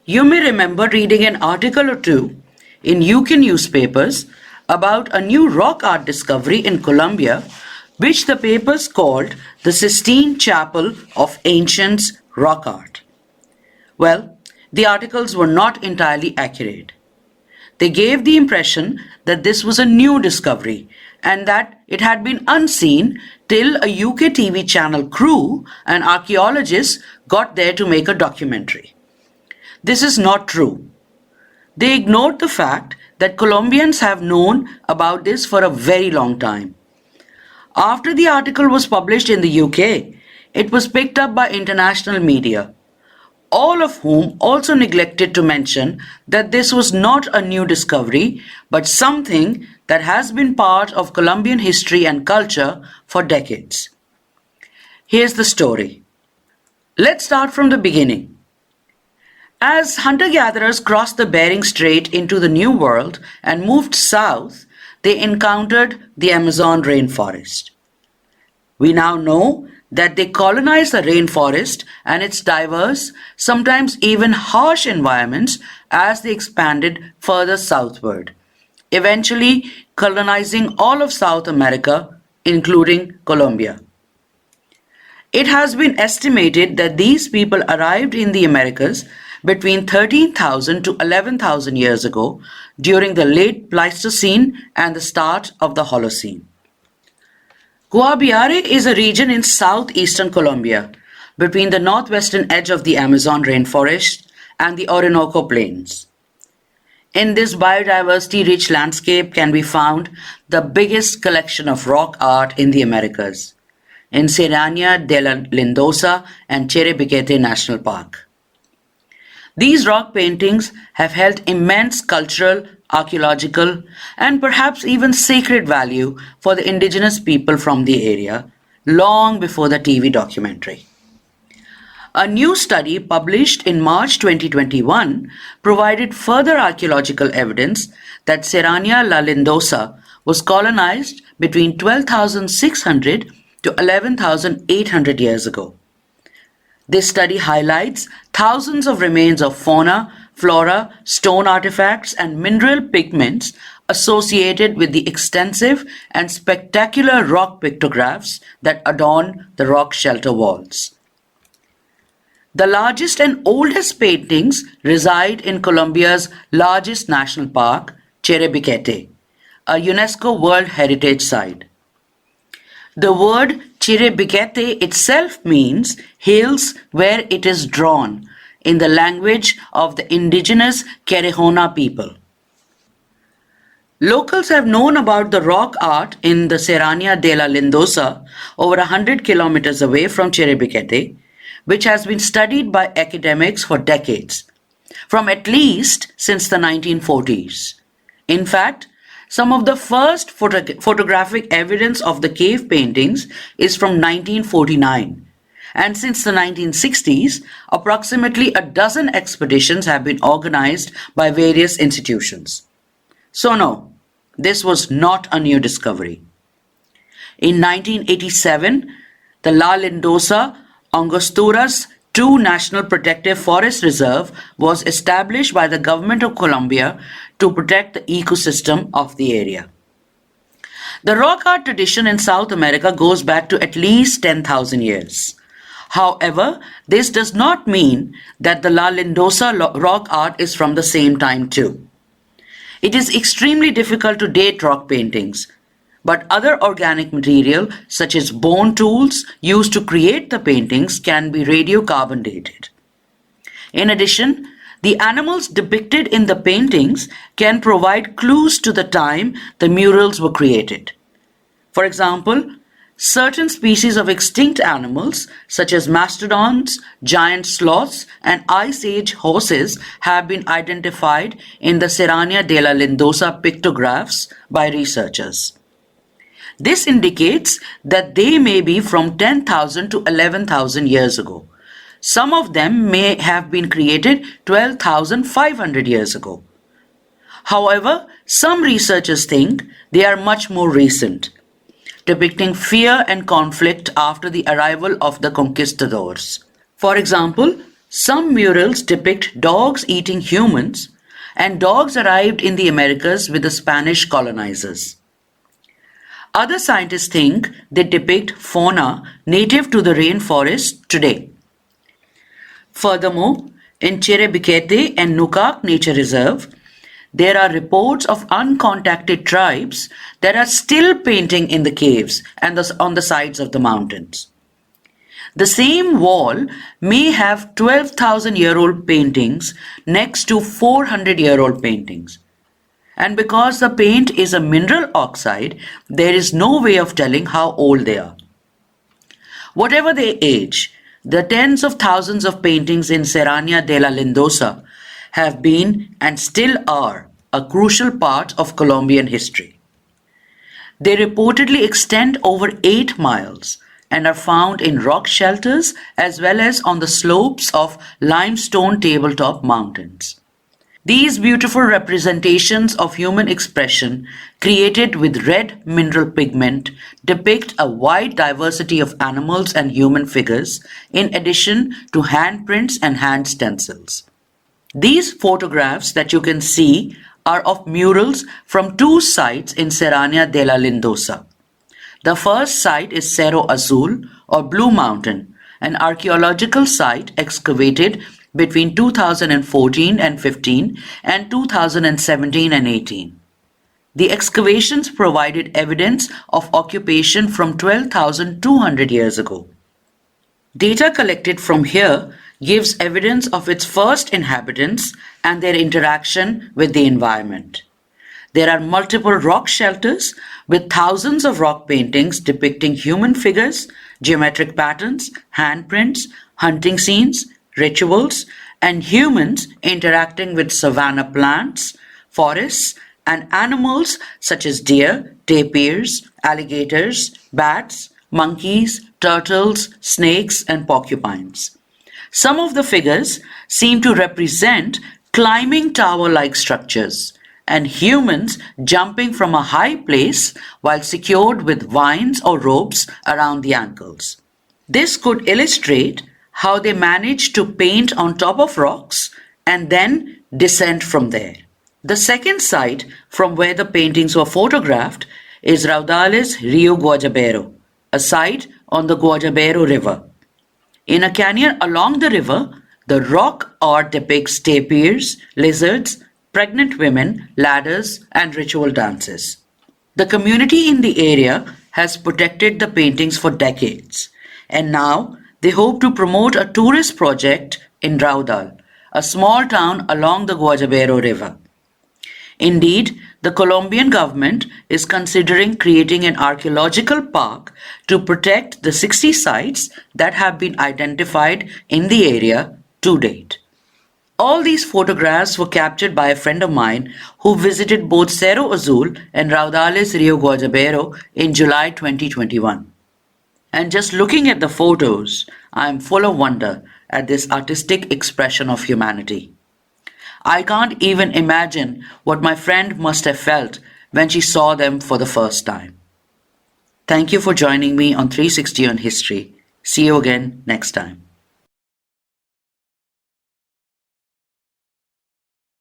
You may remember reading an article or two in UK newspapers about a new rock art discovery in Colombia, which the papers called the Sistine Chapel of Ancients Rock Art. Well, the articles were not entirely accurate. They gave the impression that this was a new discovery and that it had been unseen till a UK TV channel crew and archaeologists got there to make a documentary. This is not true. They ignored the fact that Colombians have known about this for a very long time. After the article was published in the UK, it was picked up by international media, all of whom also neglected to mention that this was not a new discovery but something that has been part of Colombian history and culture for decades. Here's the story. Let's start from the beginning. As hunter-gatherers crossed the Bering Strait into the New World and moved south, they encountered the Amazon rainforest. We now know that they colonized the rainforest and its diverse, sometimes even harsh environments as they expanded further southward, eventually colonizing all of South America, including Colombia. It has been estimated that these people arrived in the Americas between 13,000 to 11,000 years ago during the late Pleistocene and the start of the Holocene. Guaviare is a region in southeastern Colombia, between the northwestern edge of the Amazon rainforest and the Orinoco Plains. In this biodiversity-rich landscape can be found the biggest collection of rock art in the Americas, in Serrania de la Lindosa and Chiribiquete National Park. These rock paintings have held immense cultural, archaeological, and perhaps even sacred value for the indigenous people from the area long before the TV documentary. A new study published in March 2021 provided further archaeological evidence that Serrania La Lindosa was colonized between 12,600 to 11,800 years ago. This study highlights thousands of remains of fauna, flora, stone artifacts, and mineral pigments associated with the extensive and spectacular rock pictographs that adorn the rock shelter walls. The largest and oldest paintings reside in Colombia's largest national park, Chiribiquete, a UNESCO World Heritage Site. The word Chiribiquete itself means hills where it is drawn, in the language of the indigenous Querejona people. Locals have known about the rock art in the Serrania de la Lindosa over 100 kilometers away from Chiribiquete, which has been studied by academics for decades, from at least since the 1940s. In fact, some of the first photographic evidence of the cave paintings is from 1949, and since the 1960s, approximately a dozen expeditions have been organized by various institutions. So no, this was not a new discovery. In 1987, the La Lindosa Angostura's II National Protective Forest Reserve was established by the government of Colombia to protect the ecosystem of the area. The rock art tradition in South America goes back to at least 10,000 years. However, this does not mean that the La Lindosa rock art is from the same time too. It is extremely difficult to date rock paintings, but other organic material such as bone tools used to create the paintings can be radiocarbon dated. In addition, the animals depicted in the paintings can provide clues to the time the murals were created. For example, certain species of extinct animals such as mastodons, giant sloths, and ice age horses have been identified in the Serrania de la Lindosa pictographs by researchers. This indicates that they may be from 10,000 to 11,000 years ago. Some of them may have been created 12,500 years ago. However, some researchers think they are much more recent, depicting fear and conflict after the arrival of the conquistadors. For example, Some murals depict dogs eating humans, and dogs arrived in the Americas with the Spanish colonizers. Other scientists think they depict fauna native to the rainforest today. Furthermore, in Cherebikete and Nukak Nature Reserve, there are reports of uncontacted tribes that are still painting in the caves and on the sides of the mountains. The same wall may have 12,000-year-old paintings next to 400-year-old paintings. And because the paint is a mineral oxide, there is no way of telling how old they are. Whatever their age, the tens of thousands of paintings in Serrania de la Lindosa have been and still are a crucial part of Colombian history. They reportedly extend over 8 miles and are found in rock shelters as well as on the slopes of limestone tabletop mountains. These beautiful representations of human expression created with red mineral pigment depict a wide diversity of animals and human figures in addition to handprints and hand stencils. These photographs that you can see are of murals from 2 sites in Serrania de la Lindosa. The first site is Cerro Azul or Blue Mountain, an archaeological site excavated between 2014 and 15 and 2017 and 18. The excavations provided evidence of occupation from 12,200 years ago. Data collected from here gives evidence of its first inhabitants and their interaction with the environment. There are multiple rock shelters with thousands of rock paintings depicting human figures, geometric patterns, handprints, hunting scenes, rituals, and humans interacting with savanna plants, forests, and animals such as deer, tapirs, alligators, bats, monkeys, turtles, snakes, and porcupines. Some of the figures seem to represent climbing tower-like structures and humans jumping from a high place while secured with vines or ropes around the ankles. This could illustrate how they managed to paint on top of rocks and then descend from there. The second site from where the paintings were photographed is Raudales Rio Guajabero, a site on the Guajabero River. In a canyon along the river, the rock art depicts tapirs, lizards, pregnant women, ladders, and ritual dances. The community in the area has protected the paintings for decades, and now they hope to promote a tourist project in Raudal, a small town along the Guajabero River. Indeed, the Colombian government is considering creating an archaeological park to protect the 60 sites that have been identified in the area to date. All these photographs were captured by a friend of mine who visited both Cerro Azul and Raudales Rio Guajabero in July 2021. And just looking at the photos, I am full of wonder at this artistic expression of humanity. I can't even imagine what my friend must have felt when she saw them for the first time. Thank you for joining me on 360 on History. See you again next time.